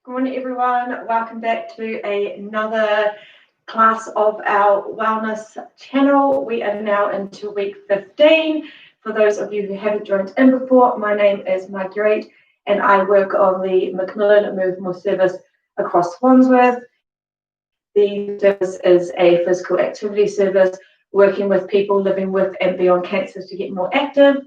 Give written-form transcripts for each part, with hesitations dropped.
Good morning, everyone. Welcome back to another class of our wellness channel. We are now into week 15. For those of you who haven't joined in before, my name is Marguerite and I work on the Macmillan Move More service across Wandsworth. The service is a physical activity service working with people living with and beyond cancer to get more active.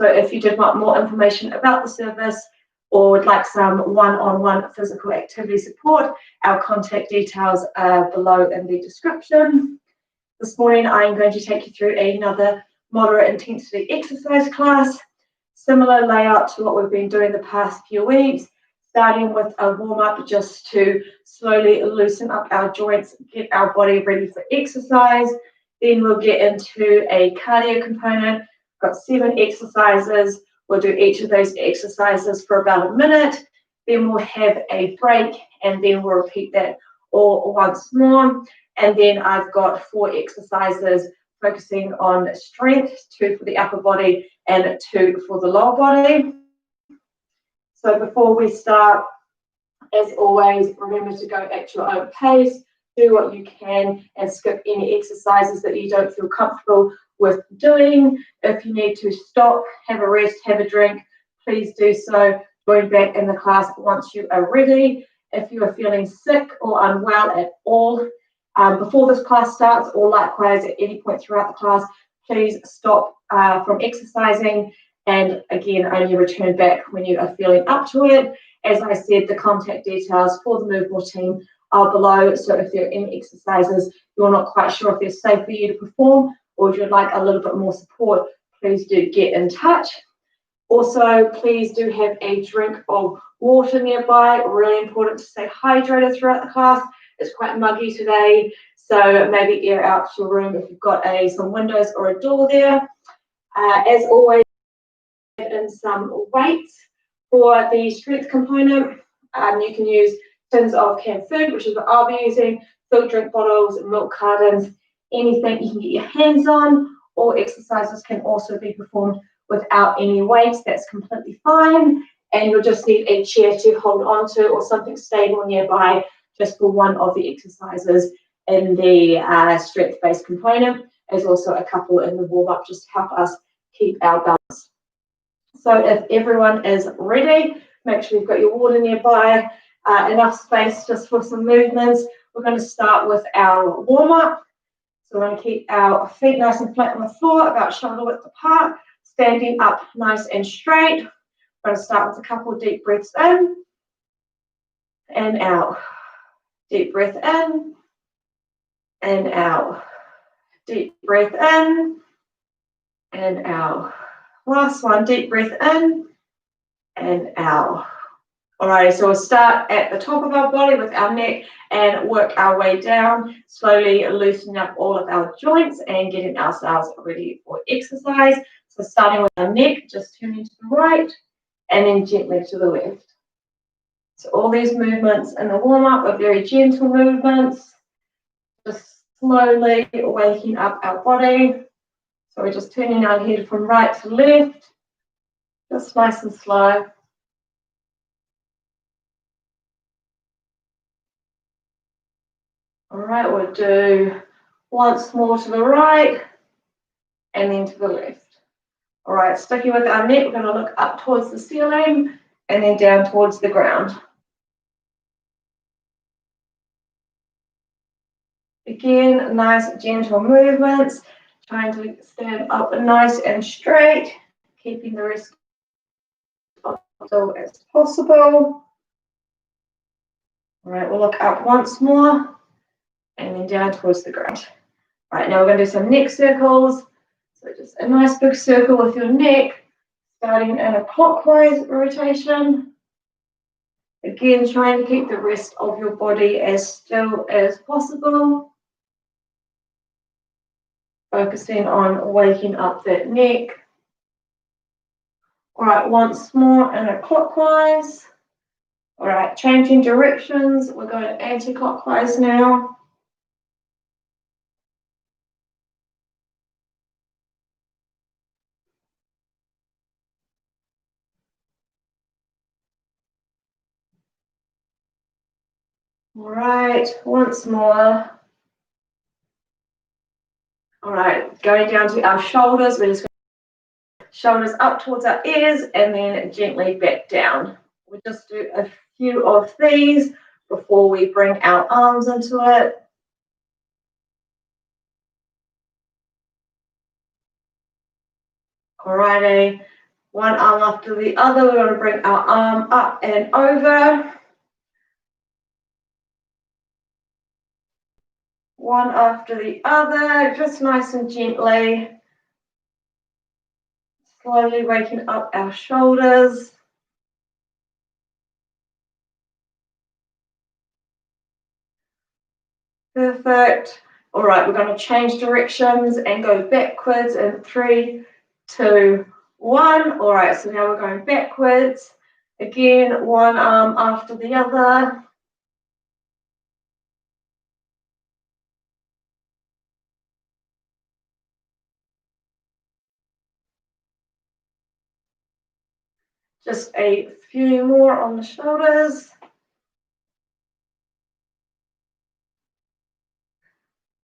So if you did want more information about the service, or would like some one-on-one physical activity support, our contact details are below in the description. This morning, I'm going to take you through another moderate intensity exercise class, similar layout to what we've been doing the past few weeks, starting with a warm-up just to slowly loosen up our joints, get our body ready for exercise. Then we'll get into a cardio component. Got 7 exercises. We'll do each of those exercises for about a minute, then we'll have a break, and then we'll repeat that all once more. And then I've got 4 exercises focusing on strength, 2 for the upper body and 2 for the lower body. So before we start, as always, remember to go at your own pace, do what you can, and skip any exercises that you don't feel comfortable with doing. If you need to stop, have a rest, have a drink, please do so. Join back in the class once you are ready. If you are feeling sick or unwell at all before this class starts, or likewise at any point throughout the class, please stop from exercising, and again, only return back when you are feeling up to it. As I said, the contact details for the Move More team are below, so if there are any exercises you're not quite sure if they're safe for you to perform, or if you'd like a little bit more support, please do get in touch. Also, please do have a drink of water nearby. Really important to stay hydrated throughout the class. It's quite muggy today, so maybe air out your room if you've got some windows or a door there. As always, in some weights for the strength component. You can use tins of canned food, which is what I'll be using, filled drink bottles, milk cartons, anything you can get your hands on. All exercises can also be performed without any weights. That's completely fine. And you'll just need a chair to hold onto or something stable nearby just for one of the exercises in the strength-based component. There's also a couple in the warm-up just to help us keep our balance. So if everyone is ready, make sure you've got your water nearby, enough space just for some movements. We're going to start with our warm-up. So we're going to keep our feet nice and flat on the floor, about shoulder width apart, standing up nice and straight. We're going to start with a couple of deep breaths in and out. Deep breath in and out. Deep breath in and out. Last one, deep breath in and out. All right, so we'll start at the top of our body with our neck and work our way down, slowly loosening up all of our joints and getting ourselves ready for exercise. So starting with our neck, just turning to the right and then gently to the left. So all these movements in the warm-up are very gentle movements, just slowly waking up our body. So we're just turning our head from right to left, just nice and slow. All right, we'll do once more to the right and then to the left. All right, sticking with our neck, we're going to look up towards the ceiling and then down towards the ground. Again, nice gentle movements, trying to stand up nice and straight, keeping the wrist as low as possible. All right, we'll look up once more and then down towards the ground. All right, now we're going to do some neck circles. So just a nice big circle with your neck, starting in a clockwise rotation. Again, trying to keep the rest of your body as still as possible. Focusing on waking up that neck. All right, once more in a clockwise. All right, changing directions. We're going anti-clockwise now. All right, once more. All right, going down to our shoulders. We're just going to shoulders up towards our ears and then gently back down. We'll just do a few of these before we bring our arms into it. Alrighty, one arm after the other. We're going to bring our arm up and over. One after the other, just nice and gently. Slowly waking up our shoulders. Perfect. All right, we're going to change directions and go backwards in 3, 2, 1. All right, so now we're going backwards. Again, one arm after the other. Just a few more on the shoulders.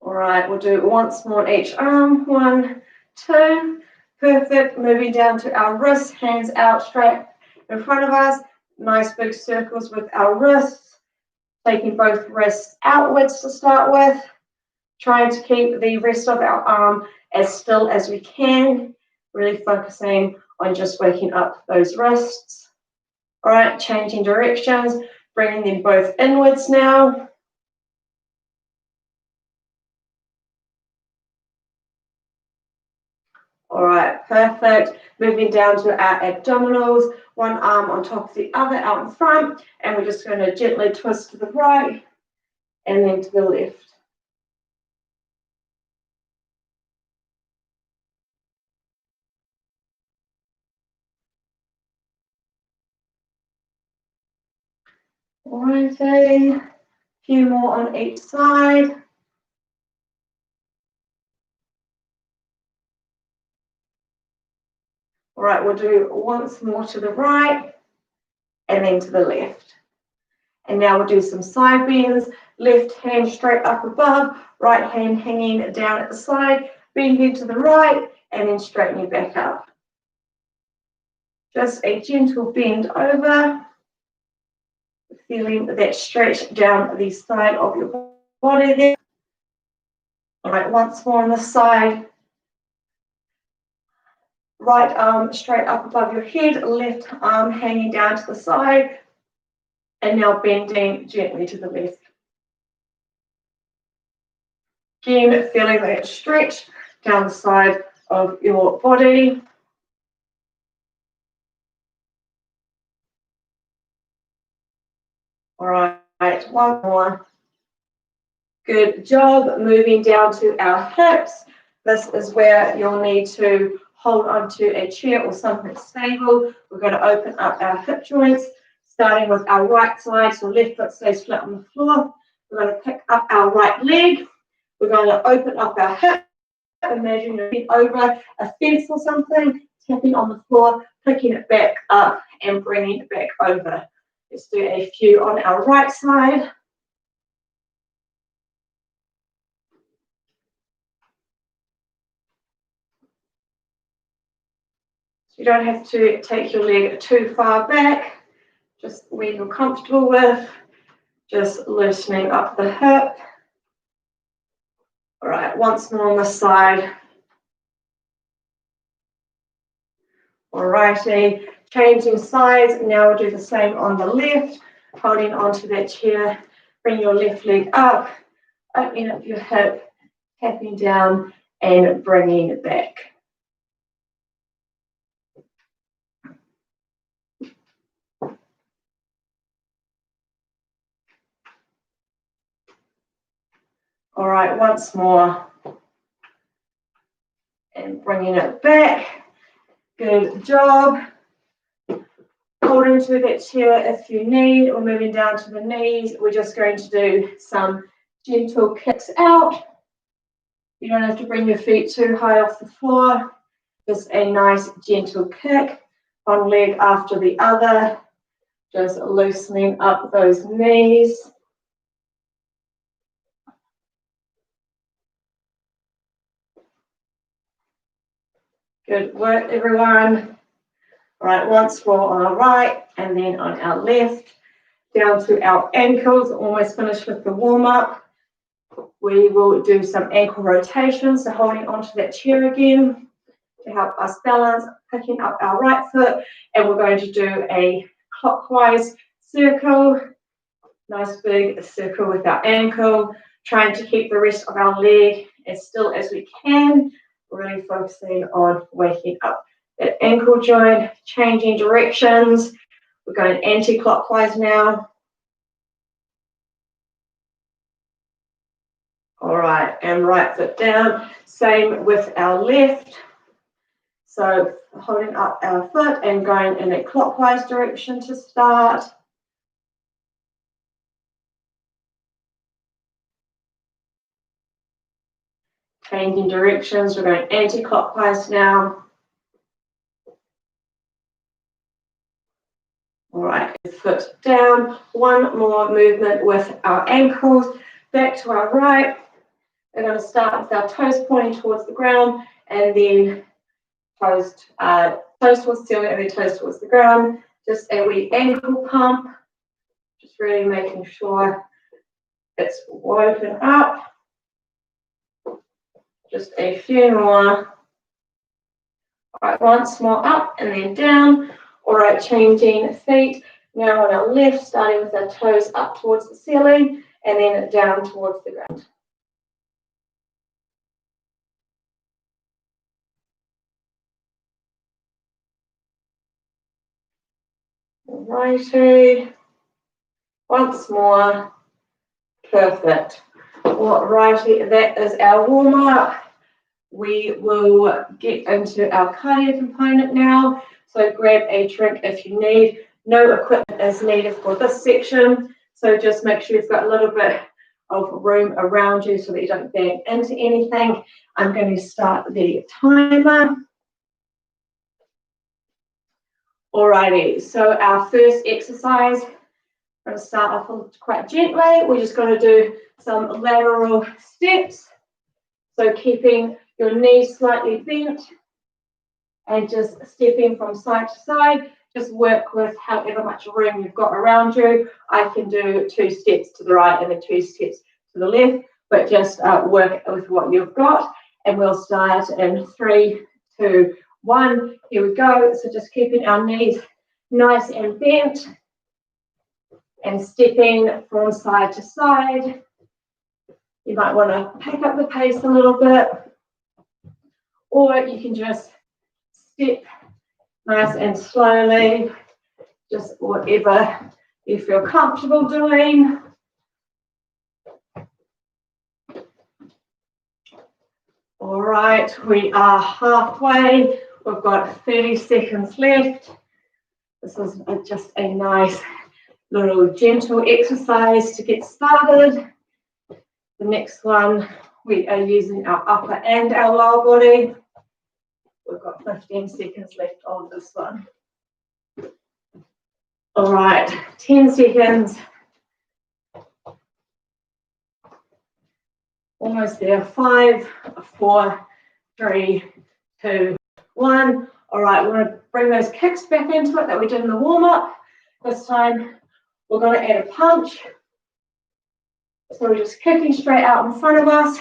All right, we'll do once more on each arm. 1, 2. Perfect. Moving down to our wrists, hands out straight in front of us. Nice big circles with our wrists. Taking both wrists outwards to start with. Trying to keep the rest of our arm as still as we can. Really focusing on just waking up those wrists. All right, changing directions, bringing them both inwards now. All right, perfect. Moving down to our abdominals, one arm on top of the other out in front, and we're just going to gently twist to the right and then to the left. All righty, a few more on each side. All right, we'll do once more to the right and then to the left. And now we'll do some side bends. Left hand straight up above, right hand hanging down at the side, bending to the right and then straightening back up. Just a gentle bend over, feeling that stretch down the side of your body there. All right, once more on the side. Right arm straight up above your head, left arm hanging down to the side, and now bending gently to the left. Again, feeling that stretch down the side of your body. All right, one more. Good job. Moving down to our hips. This is where you'll need to hold onto a chair or something stable. We're going to open up our hip joints, starting with our right side, so left foot stays flat on the floor. We're going to pick up our right leg. We're going to open up our hip. Imagine you're bent over a fence or something, tapping on the floor, picking it back up and bringing it back over. Let's do a few on our right side. You don't have to take your leg too far back, just where you're comfortable with, just loosening up the hip. All right, once more on the side. All righty, changing sides. Now we'll do the same on the left, holding onto that chair. Bring your left leg up, opening up your hip, tapping down and bringing it back. All right, once more. And bringing it back. Good job. Hold into that chair if you need. We're moving down to the knees. We're just going to do some gentle kicks out. You don't have to bring your feet too high off the floor. Just a nice gentle kick, one leg after the other. Just loosening up those knees. Good work, everyone. All right, once more on our right and then on our left, down to our ankles. Almost finished with the warm-up. We will do some ankle rotations, so holding onto that chair again to help us balance, picking up our right foot, and we're going to do a clockwise circle, nice big circle with our ankle, trying to keep the rest of our leg as still as we can, really focusing on waking up that ankle joint, changing directions. We're going anti-clockwise now. All right, and right foot down, same with our left. So holding up our foot and going in a clockwise direction to start. Changing directions, we're going anti-clockwise now. All right, foot down. One more movement with our ankles. Back to our right. We're going to start with our toes pointing towards the ground and then toes towards the ceiling and then toes towards the ground. Just a wee ankle pump. Just really making sure it's woken up. Just a few more. All right, once more up and then down. All right, changing feet. Now on our left, starting with our toes up towards the ceiling and then down towards the ground. Righty. Once more. Perfect. All righty, that is our warm-up. We will get into our cardio component now. So grab a drink if you need. No equipment is needed for this section. So just make sure you've got a little bit of room around you so that you don't bang into anything. I'm going to start the timer. Alrighty, so our first exercise, we're going to start off quite gently. We're just going to do some lateral steps. So keeping your knees slightly bent and just stepping from side to side. Just work with however much room you've got around you. I can do 2 steps to the right and then 2 steps to the left, but just work with what you've got. And we'll start in 3, 2, 1. Here we go. So just keeping our knees nice and bent and stepping from side to side. You might want to pick up the pace a little bit, or you can just step nice and slowly, just whatever you feel comfortable doing. All right, we are halfway. We've got 30 seconds left. This is just a nice little gentle exercise to get started. The next one, we are using our upper and our lower body. We've got 15 seconds left on this one. All right, 10 seconds. Almost there. 5, 4, 3, 2, 1. All right, we're going to bring those kicks back into it that we did in the warm-up. This time, we're going to add a punch. So we're just kicking straight out in front of us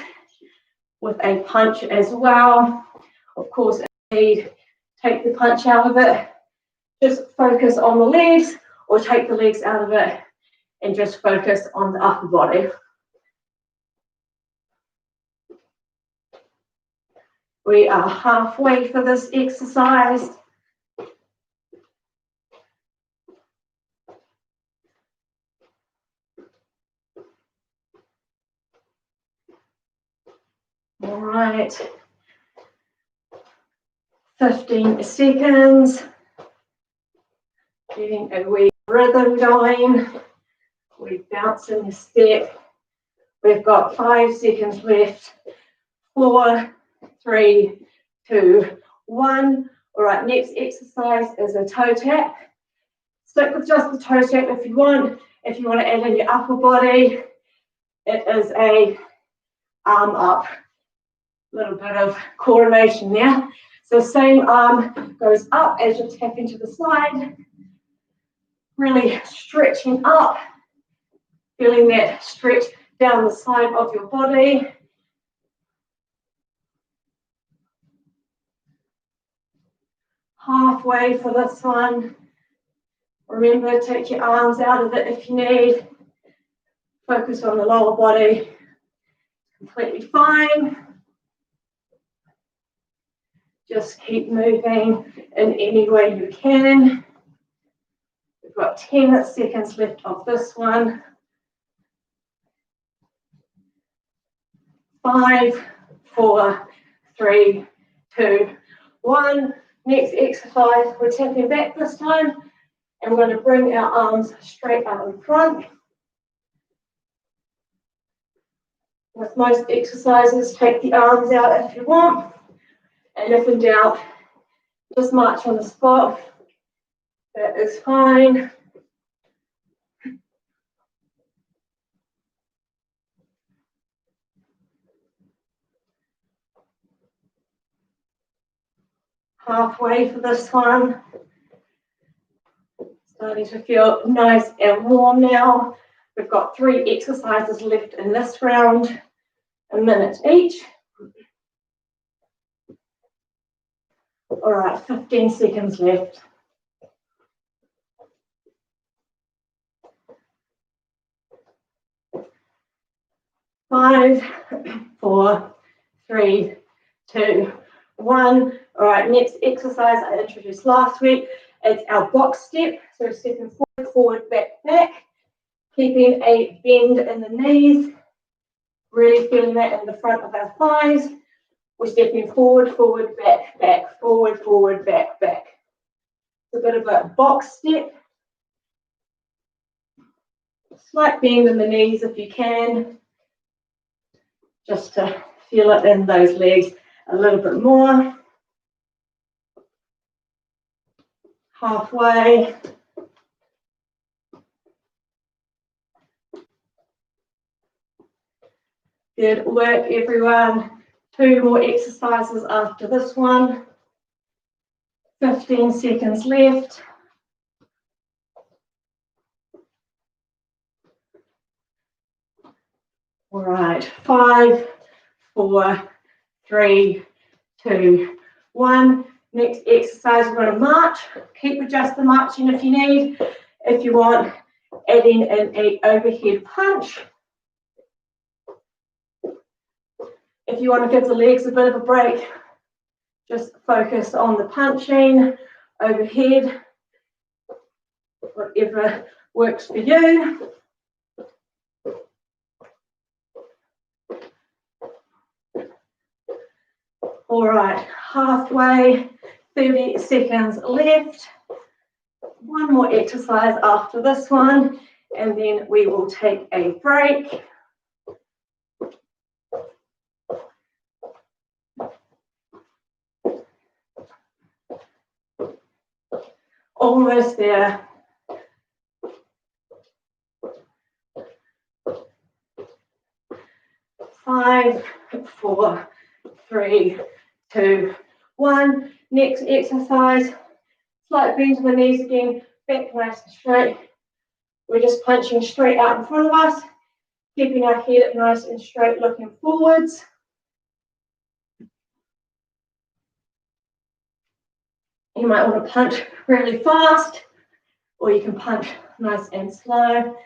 with a punch as well. Of course, if you need, take the punch out of it. Just focus on the legs, or take the legs out of it and just focus on the upper body. We are halfway for this exercise. All right, 15 seconds, getting a wee rhythm going. We bounce in the step. We've got 5 seconds left. 4, 3, 2, 1. All right, next exercise is a toe tap. Stick with just the toe tap if you want. If you want to add in your upper body, it is a arm up. Little bit of coordination there. So same arm goes up as you tap into the side, really stretching up, feeling that stretch down the side of your body. Halfway for this one. Remember, take your arms out of it if you need. Focus on the lower body. Completely fine. Just keep moving in any way you can. We've got 10 seconds left of this one. 5, 4, 3, 2, 1. Next exercise, we're tapping back this time, and we're going to bring our arms straight out in front. With most exercises, take the arms out if you want, and if in doubt, just march on the spot. That is fine. Halfway for this one. Starting to feel nice and warm now. We've got 3 exercises left in this round, a minute each. All right, 15 seconds left. 5, 4, 3, 2, 1. All right, next exercise I introduced last week. It's our box step. So stepping forward, forward, back, back. Keeping a bend in the knees. Really feeling that in the front of our thighs. We're stepping forward, forward, back, back, forward, forward, back, back. It's a bit of a box step. Slight bend in the knees if you can. Just to feel it in those legs a little bit more. Halfway. Good work, everyone. 2 more exercises after this one. 15 seconds left. All right, 5, 4, 3, 2, 1. Next exercise, we're going to march. Keep adjusting marching if you need. If you want, adding in an overhead punch. If you want to give the legs a bit of a break, just focus on the punching, overhead, whatever works for you. All right, halfway, 30 seconds left. 1 more exercise after this one, and then we will take a break. Almost there. Five, 4, 3, 2, 1. Next exercise, slight bend to the knees again, back nice and straight. We're just punching straight out in front of us, keeping our head nice and straight, looking forwards. You might want to punch really fast, or you can punch nice and slow.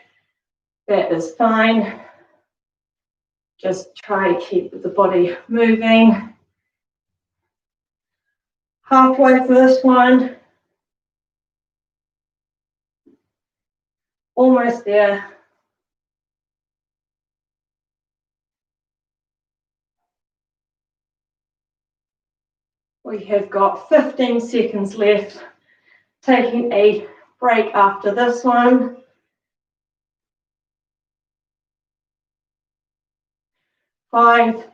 That is fine. Just try to keep the body moving. Halfway for this one. Almost there. We have got 15 seconds left. Taking a break after this one. 5,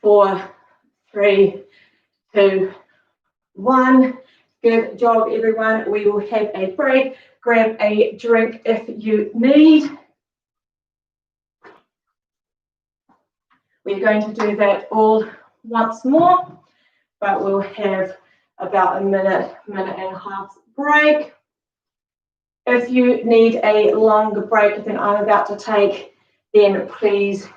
4, 3, 2, 1. Good job, everyone. We will have a break. Grab a drink if you need. We're going to do that all once more, but we'll have about a minute, minute and a half break. If you need a longer break than I'm about to take, then please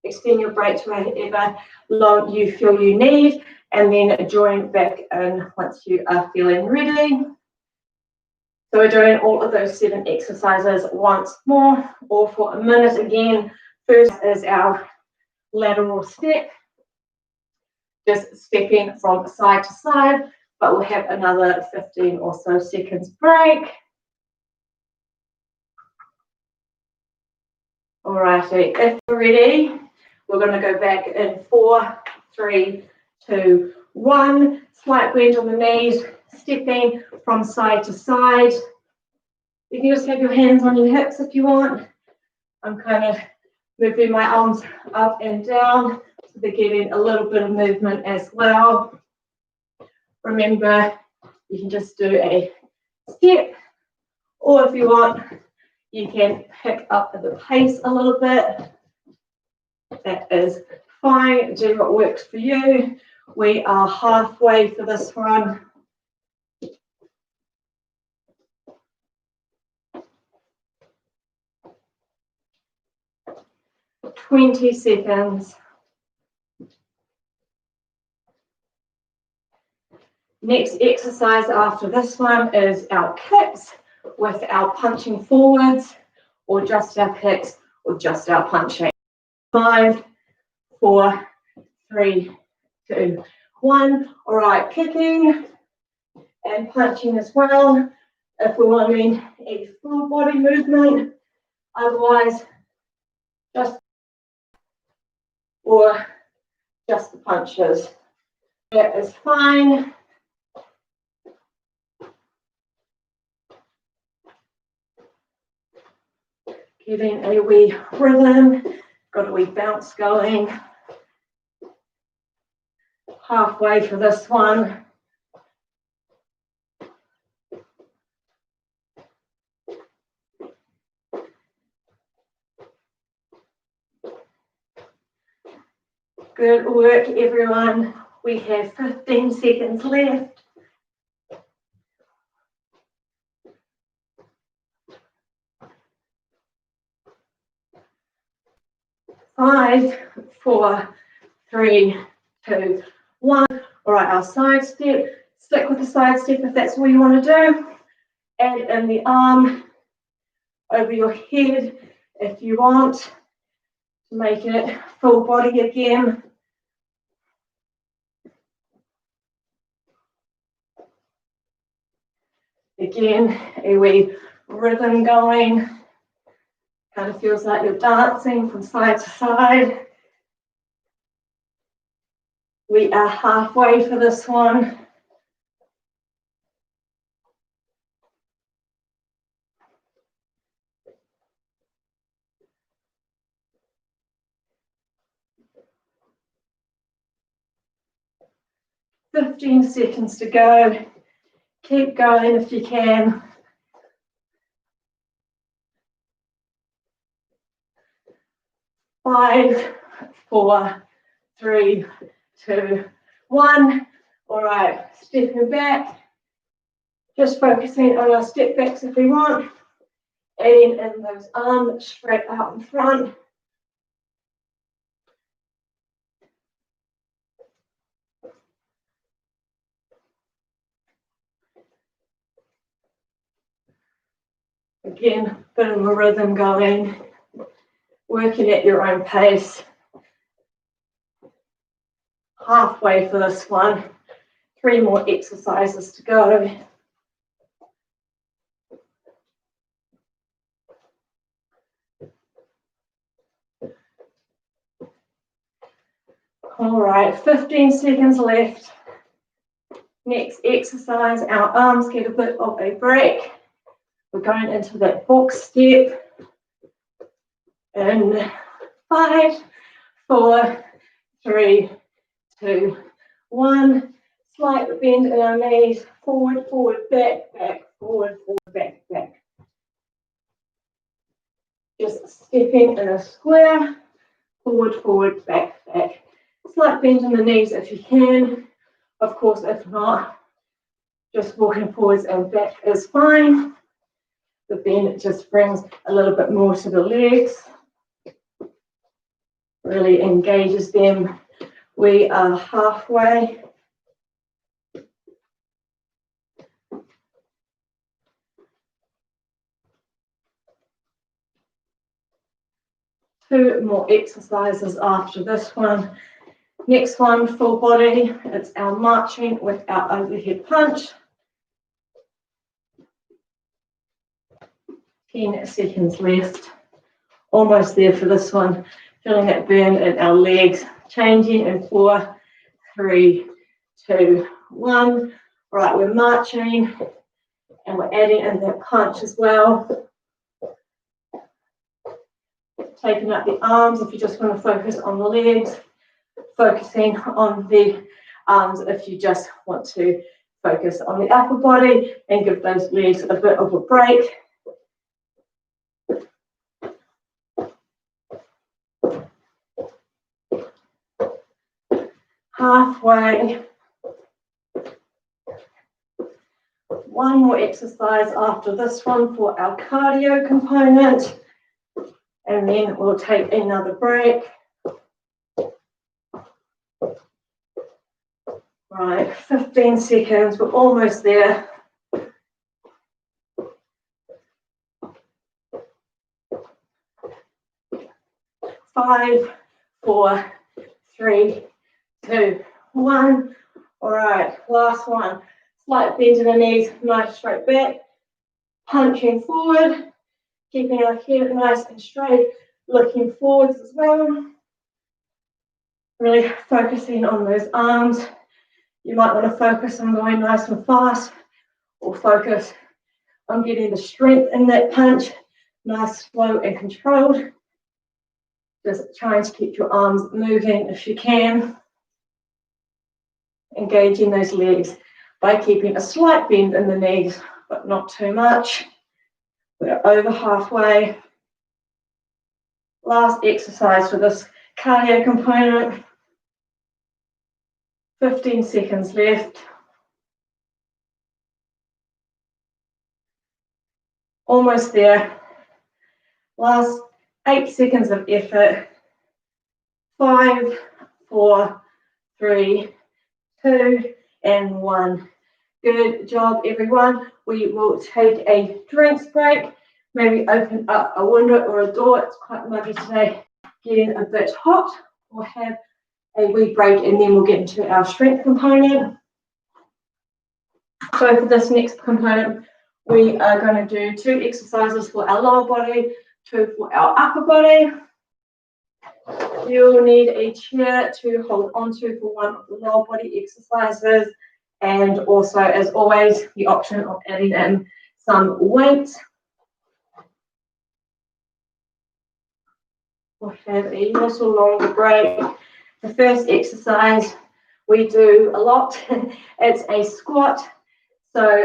extend your break to whatever long you feel you need, and then join back in once you are feeling ready. So we're doing all of those 7 exercises once more, all for a minute again. First is our lateral step, just stepping from side to side, but we'll have another 15 or so seconds break. Alrighty, if we're ready, we're going to go back in 4, 3, 2, 1. Slight bend on the knees, stepping from side to side. You can just have your hands on your hips if you want. I'm kind of moving my arms up and down, so they're getting a little bit of movement as well. Remember, you can just do a step, or if you want, you can pick up the pace a little bit. That is fine. Do what works for you. We are halfway for this one. "20 seconds. Next exercise after this one is our kicks with our punching forwards, or just our kicks, or just our punching. 5, 4, 3, 2, 1. All right, kicking and punching as well, if we're wanting a full body movement. Otherwise, just or just the punches. That is fine. Getting a wee rhythm, got a wee bounce going. Halfway for this one. Good work, everyone. We have 15 seconds left. Five, 4, 3, 2, 1. All right, our side step. Stick with the side step if that's what you want to do. Add in the arm over your head if you want to make it full body again. Again, a wee rhythm going. Kind of feels like you're dancing from side to side. We are halfway for this one. "15 seconds to go. Keep going if you can. Five, 4, 3, 2, 1. All right, stepping back. Just focusing on our step backs if we want. Adding in those arms straight out in front. Again, bit of a rhythm going. Working at your own pace. Halfway for this one. 3 more exercises to go. All right, 15 seconds left. Next exercise, our arms get a bit of a break. We're going into that box step. In 5, 4, 3, 2, 1. Slight bend in our knees. Forward, forward, back, back, forward, forward, back, back. Just stepping in a square. Forward, forward, back, back. Slight bend in the knees if you can. Of course, if not, Just walking forwards and back is fine, but then it just brings a little bit more to the legs, really engages them. We are halfway. Two more exercises after this one. Next one, full body. It's our marching with our overhead punch. 10 seconds left. Almost there for this one. Feeling that burn in our legs. Changing in 4, 3, 2, 1. All right, we're marching and we're adding in that punch as well. Taking up the arms if you just want to focus on the legs. Focusing on the arms if you just want to focus on the upper body and give those legs a bit of a break. Halfway. One more exercise after this one for our cardio component, and then we'll take another break. Right, 15 seconds, we're almost there. 5, 4, 3, 2, 1. All right, last one. Slight bend in the knees, nice straight back. Punching forward, keeping our head nice and straight, looking forwards as well. Really focusing on those arms. You might want to focus on going nice and fast, or focus on getting the strength in that punch, nice, slow and controlled. Just trying to keep your arms moving if you can. Engaging those legs by keeping a slight bend in the knees, but not too much. We're over halfway. Last exercise for this cardio component. 15 seconds left. Almost there. Last 8 seconds of effort. 5, 4, 3, 2, and 1. Good job, everyone. We will take a drinks break. Maybe open up a window or a door. It's quite muggy today. Getting a bit hot. We'll have a wee break and then we'll get into our strength component. So for this next component, we are going to do 2 exercises for our lower body, 2 for our upper body. You'll need a chair to hold onto for one of the lower body exercises, and also, as always, the option of adding in some weight. We'll have a little longer break. The first exercise we do a lot. It's a squat. So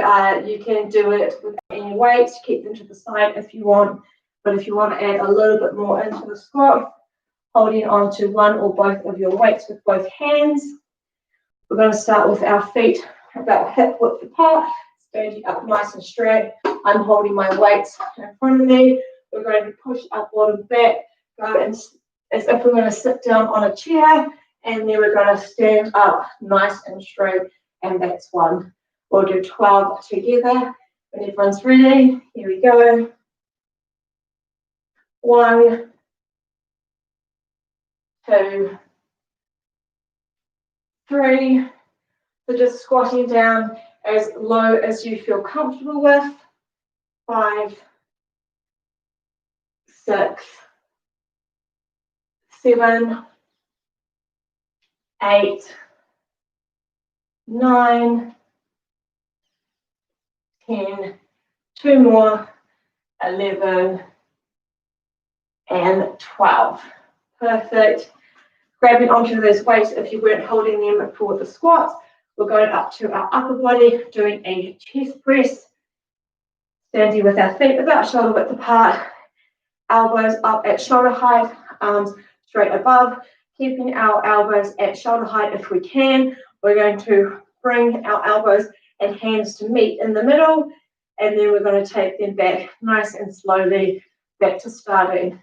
you can do it with any weights, keep them to the side if you want. But if you want to add a little bit more into the squat, holding on to one or both of your weights with both hands. We're going to start with our feet about hip width apart, standing up nice and straight. I'm holding my weights in front of me. We're going to push our bottom back, go in as if we're going to sit down on a chair, and then we're going to stand up nice and straight, and that's 1. We'll do 12 together. When everyone's ready, here we go. 1, 2, 3. So just squatting down as low as you feel comfortable with. 5, 6, 7, 8, 9, 10, 2 more, 11, and 12. Perfect. Grabbing onto those weights if you weren't holding them for the squats. We're going up to our upper body, doing a chest press. Standing with our feet about shoulder width apart, elbows up at shoulder height, arms straight above, keeping our elbows at shoulder height if we can. We're going to bring our elbows and hands to meet in the middle. And then we're going to take them back nice and slowly back to starting.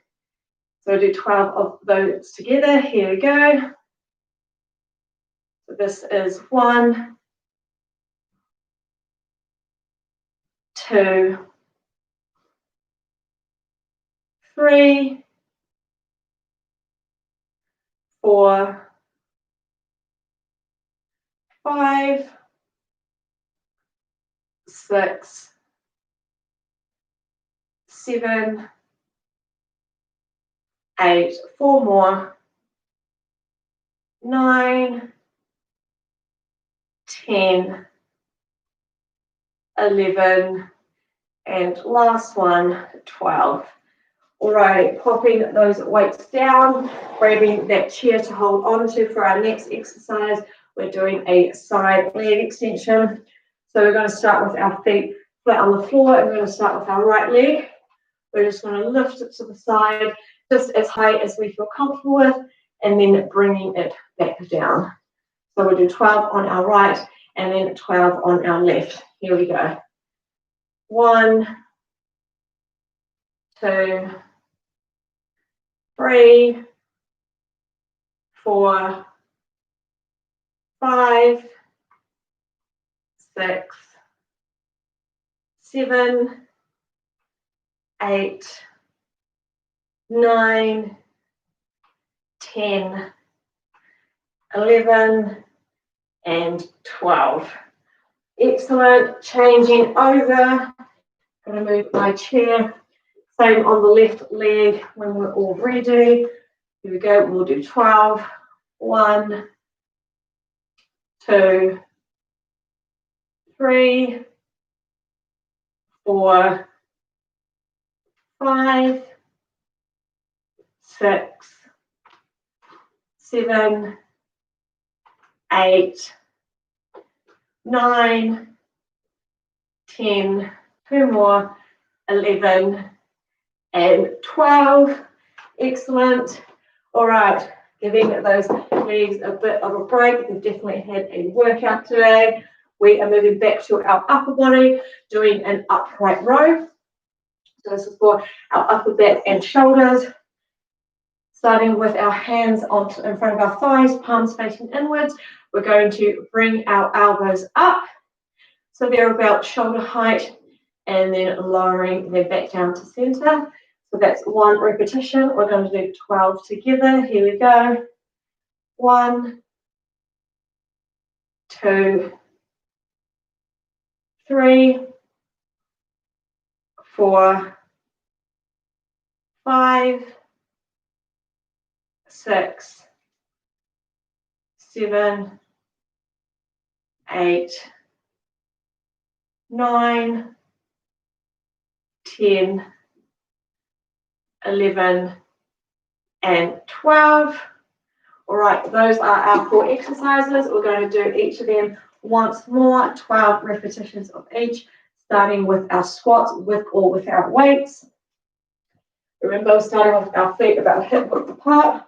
So we'll do 12 of those together. Here we go. So this is 1, 2, 3, 4, 5, 6, 7, 8, 4 more, 9, 10, 11, and last one, 12. All right, popping those weights down, grabbing that chair to hold on to for our next exercise. We're doing a side leg extension. So we're going to start with our feet flat on the floor, and we're going to start with our right leg. We're just going to lift it to the side, just as high as we feel comfortable with, and then bringing it back down. So we'll do 12 on our right, and then 12 on our left. Here we go. 1, 2, 3, 4, 5, 6, 7, 8, 9, 10, 11, and 12. Excellent. Changing over. I'm going to move my chair. Same on the left leg when we're all ready. Here we go. We'll do 12. 1, 2, 3, 4, 5, 6, 7, 8, 9, 10, 2 more, 11, and 12. Excellent. All right, giving those legs a bit of a break. They've definitely had a workout today. We are moving back to our upper body, doing an upright row. So this is for our upper back and shoulders. Starting with our hands in front of our thighs, palms facing inwards. We're going to bring our elbows up. So they're about shoulder height, and then lowering them back down to center. So that's 1 repetition. We're going to do 12 together. Here we go. 1, 2, 3, 4, 5, 6, 7, 8, 9, 10, 11, and 12. All right, those are our 4 exercises. We're going to do each of them once more, 12 repetitions of each, starting with our squats with or without weights. Remember, we're starting with our feet about hip width apart.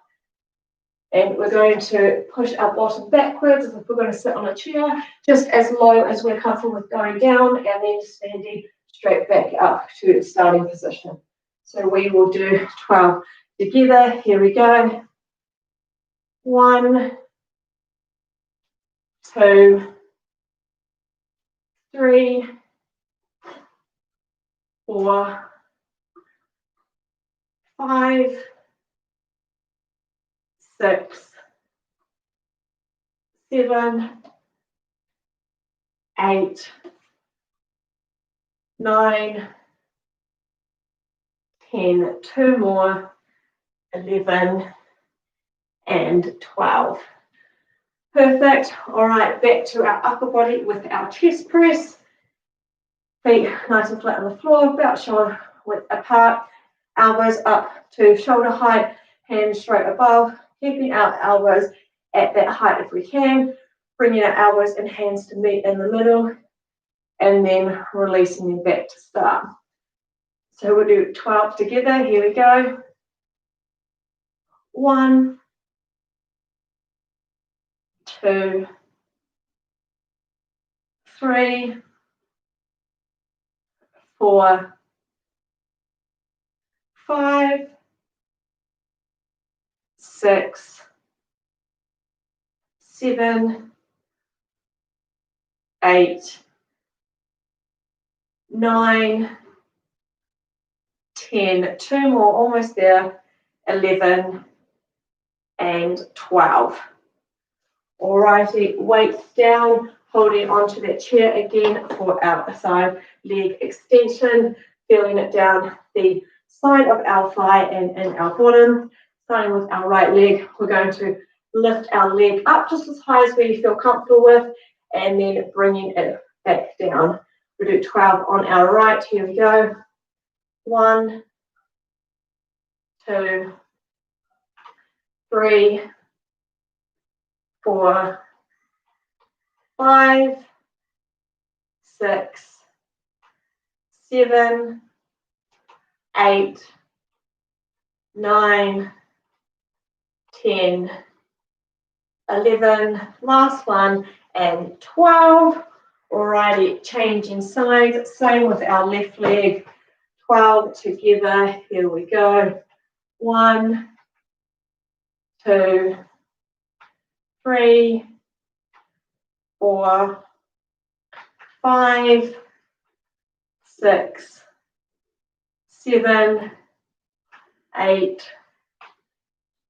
And we're going to push our bottom backwards as if we're going to sit on a chair, just as low as we're comfortable with going down, and then standing straight back up to starting position. So we will do 12 together. Here we go. 1, 2, 3, 4, 5, 6, 7, 8, 9, 10, 2 more, 11, and 12. Perfect. All right, back to our upper body with our chest press. Feet nice and flat on the floor, about shoulder width apart, elbows up to shoulder height, hands straight above, keeping our elbows at that height if we can, bringing our elbows and hands to meet in the middle, and then releasing them back to start. So we'll do 12 together. Here we go. 1, 2, 3, 4, 5, 6, 7, 8, 9, 10, 2 more, almost there, 11 and 12. Alrighty, weights down, holding onto that chair again for our side leg extension, feeling it down the side of our thigh and in our bottom. Starting with our right leg, we're going to lift our leg up just as high as we feel comfortable with, and then bringing it back down. We'll do 12 on our right. Here we go. 1, 2, 3, 4, 5, 6, 7, 8, 9, 10, 11, last one, and 12. Alrighty, changing sides, same with our left leg, 12 together, here we go. 1, 2, 3, 4, 5, 6, 7, 8,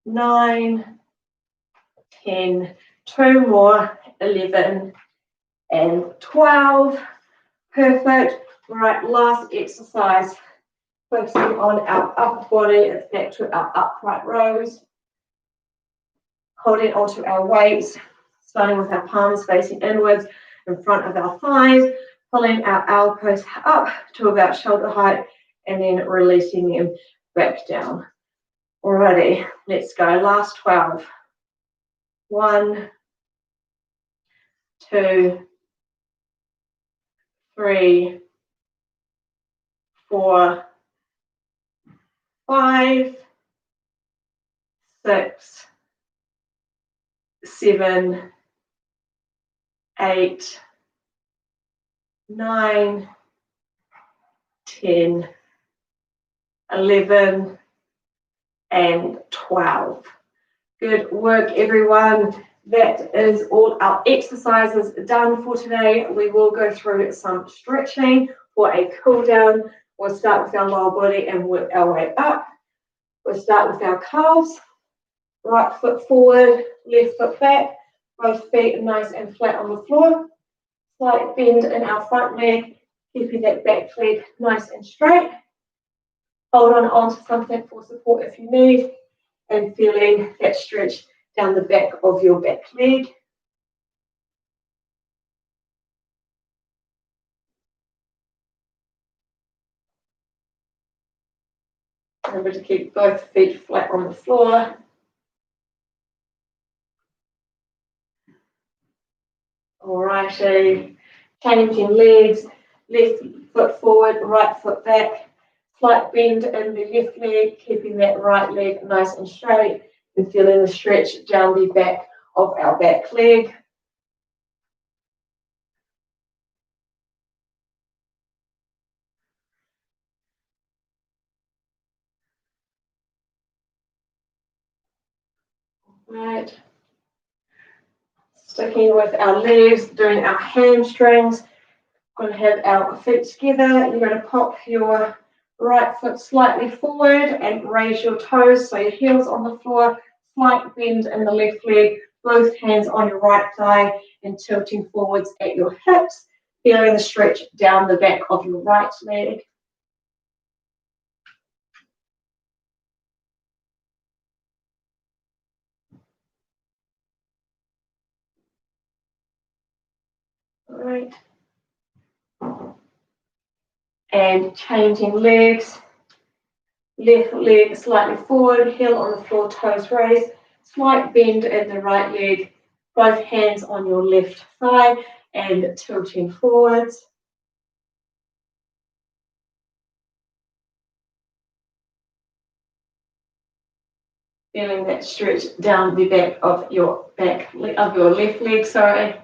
9, 10, 2 more, 11 and 12. Perfect. Right, last exercise. Focusing on our upper body, it's back to our upright rows. Holding onto our weights, starting with our palms facing inwards in front of our thighs, pulling our elbows up to about shoulder height, and then releasing them back down. Alrighty, let's go. Last 12. 1, 2, 3, 4, 5, 6, 7, 8, 9, 10, 11, and 12. Good work, everyone. That is all our exercises done for today. We will go through some stretching for a cool down. We'll start with our lower body and work our way up. We'll start with our calves. Right foot forward, left foot back. Both feet nice and flat on the floor. Slight bend in our front leg, keeping that back leg nice and straight. Hold on to something for support if you need, and feeling that stretch down the back of your back leg. Remember to keep both feet flat on the floor. Alrighty, changing legs, left foot forward, right foot back. Slight bend in the left leg, keeping that right leg nice and straight, and feeling the stretch down the back of our back leg. Right. Sticking with our legs, doing our hamstrings. Going to have our feet together. You're going to pop your right foot slightly forward and raise your toes so your heels on the floor. Slight bend in the left leg, both hands on your right thigh and tilting forwards at your hips. Feeling the stretch down the back of your right leg. All right. And changing legs. Left leg slightly forward, heel on the floor, toes raised. Slight bend in the right leg, both hands on your left thigh and tilting forwards. Feeling that stretch down the back of your left leg, sorry.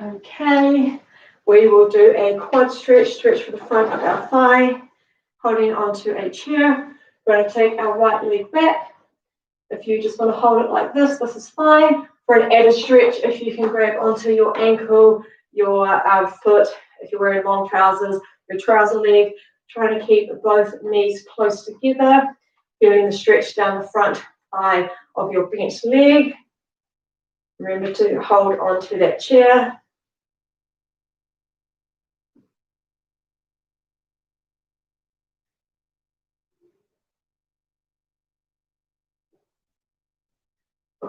Okay, we will do a quad stretch for the front of our thigh, holding onto a chair. We're going to take our right leg back. If you just want to hold it like this is fine. For an added stretch, if you can grab onto your ankle, your foot, if you're wearing long trousers, your trouser leg, trying to keep both knees close together, feeling the stretch down the front thigh of your bent leg. Remember to hold onto that chair.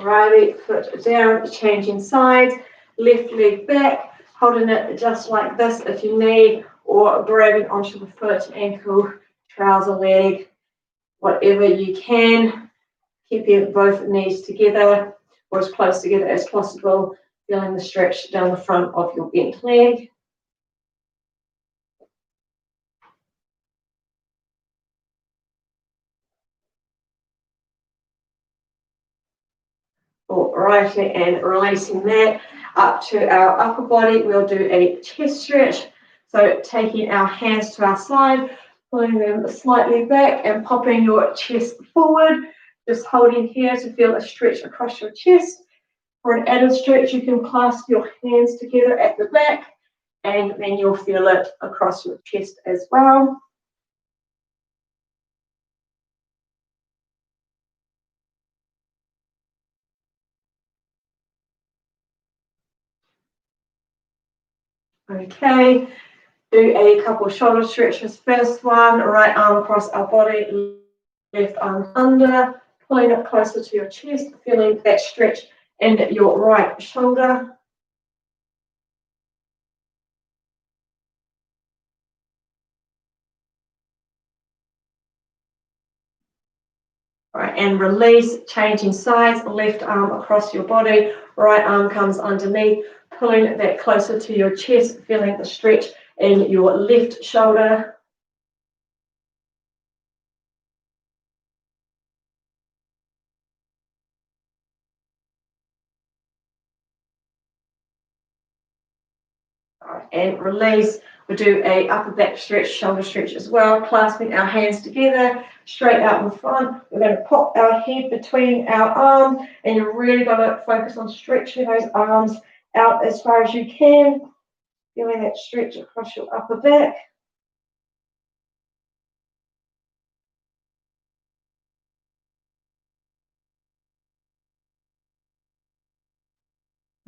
Right foot down, changing sides, left leg back, holding it just like this if you need, or grabbing onto the foot, ankle, trouser leg, whatever you can, keeping both knees together or as close together as possible, feeling the stretch down the front of your bent leg. Alrighty, and releasing that up to our upper body, we'll do a chest stretch. So taking our hands to our side, pulling them slightly back and popping your chest forward, just holding here to feel a stretch across your chest. For an added stretch, you can clasp your hands together at the back and then you'll feel it across your chest as well. Okay, do a couple shoulder stretches. First one, right arm across our body, left arm under, pulling it closer to your chest, feeling that stretch in your right shoulder. All right, and release, changing sides, left arm across your body, right arm comes underneath, pulling that closer to your chest, feeling the stretch in your left shoulder. And release. We'll do a upper back stretch, shoulder stretch as well, clasping our hands together, straight out in front. We're going to pop our head between our arms, and you're really going to focus on stretching those arms out as far as you can, feeling that stretch across your upper back.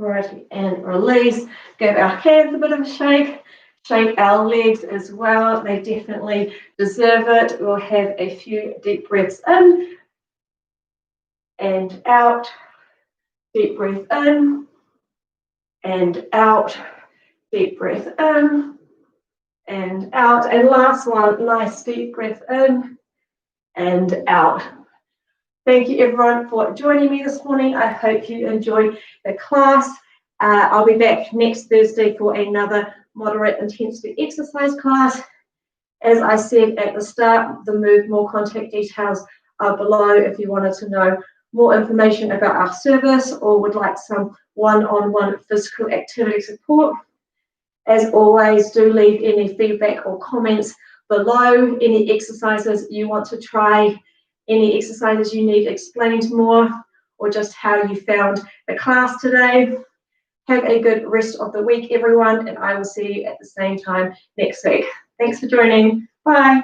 Right, and release. Give our hands a bit of a shake. Shake our legs as well. They definitely deserve it. We'll have a few deep breaths in and out. Deep breath in and out. Deep breath in and out. And last one, nice deep breath in and out. Thank you everyone for joining me this morning. I hope you enjoyed the class. I'll be back next Thursday for another moderate intensity exercise class. As I said at the start, the Move More contact details are below if you wanted to know more information about our service or would like some one-on-one physical activity support. As always, do leave any feedback or comments below, any exercises you want to try, any exercises you need explained more, or just how you found the class today. Have a good rest of the week, everyone, and I will see you at the same time next week. Thanks for joining. Bye.